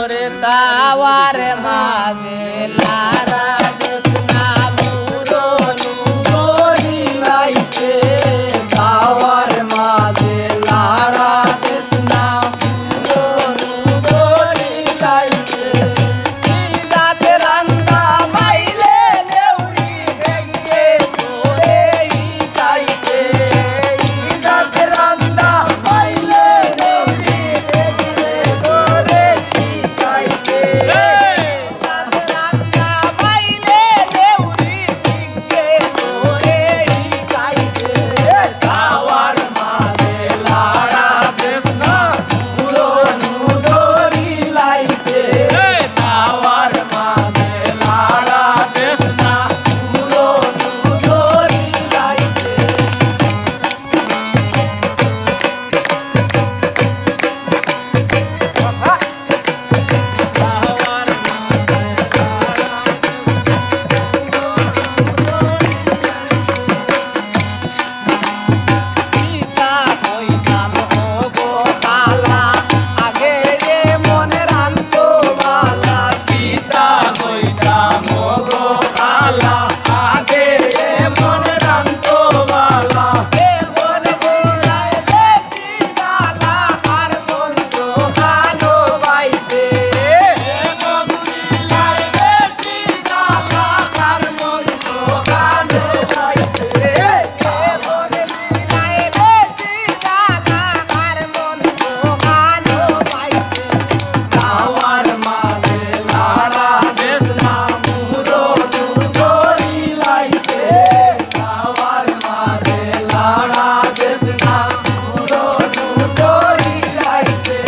तावार मागे लारा देखना मुरो गोरी लाइसे तावार मागे लारा देखना गोरी लाइसे दात रंगा माइले देउरी देंगे तोरे ही चाइते दात रंगा माइले देउरी देंगे तोरे ही चाइते दात रंगा माइले देउरी देंगे तोरे ही चाइते तावार मागे लारा देखना गोरी लाइसे तावार मागे लारा देखना गोरी लाइसे পিতা কইতাম ও গো খালা আগে রে মনে রাখতো বালা পিতা কইতাম গো খালা আগে রে মন রাখতো বালা এ মনে গোড়ায় বেশি জালা আর মন তো ভালো বাইতে মগুরিলায় বেশি জালা আর মন তো গানে গাইছে এ মনে দিলায় বেশি জালা আর মন তো ভালো বাইতে তাওয়ার মাঝে লারা দেখনা মুরো গোরি লাইছে তাওয়ার মাঝে লারা দেখনা মুরো গোরি লাইছে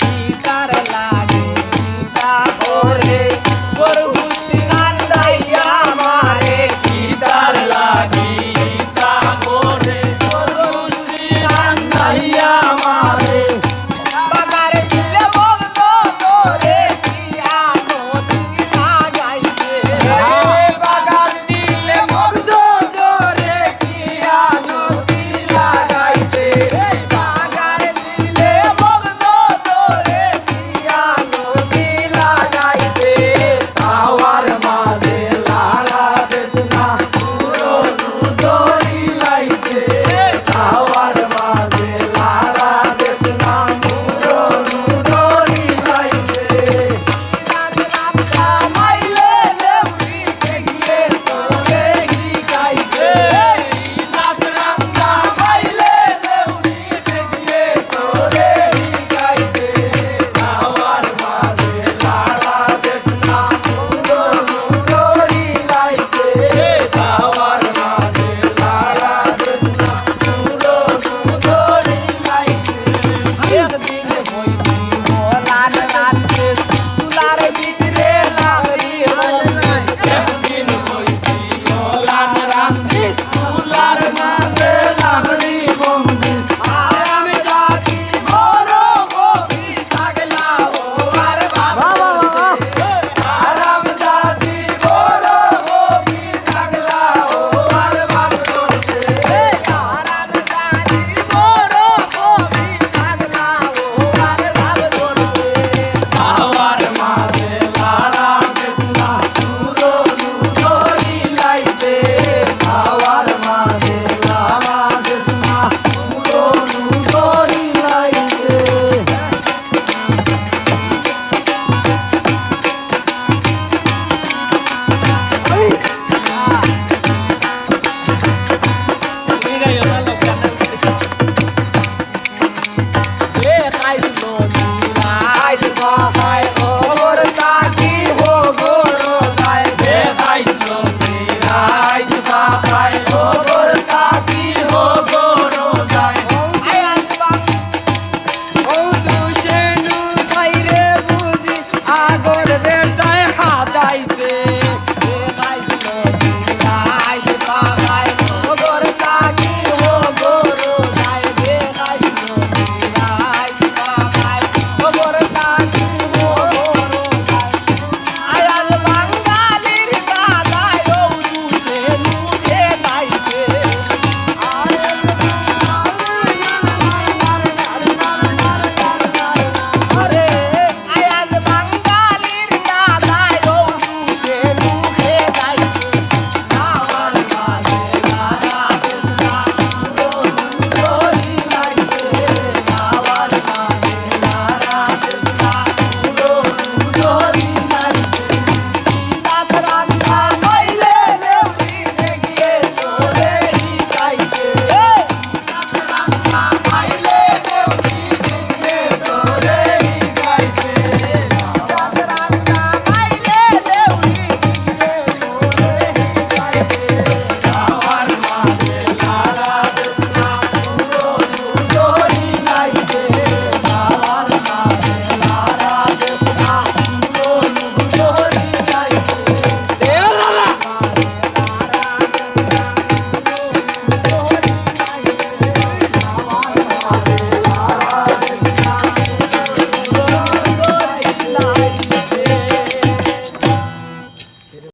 পিতার লাগে পিতা ওরে গরুটি কান্দাইয়া মারে গীতার লাগি গীতা করে করুষ্টি কান্দাইয়া মারে বাগার দিলে বলতো তোরে কিয়া নদী লাগাইছে বাগান দিলে মগ্ধ করে কিয়া নদী লাগাইছে বাগার দিলে বলতো তোরে কিয়া নদী লাগাইছে তাওয়ার মাঝে লারা দেখনা পুরো দড়ি লাইছে তাওয়ার মাঝে লারা দেখনা পুরো দড়ি লাইছে রাজা মাইলে দেউরি গিয়ে তোরে হি গাইছে নাচ রাঙ্গা পাইলে দেউরি দেখলে তোরে হি গাইছে তাওয়ার মাঝে লারা দেখনা পুরো দড়ি লাইছে তাওয়ার মাঝে লারা দেখনা পুরো দড়ি লাইছে একদিন হইতে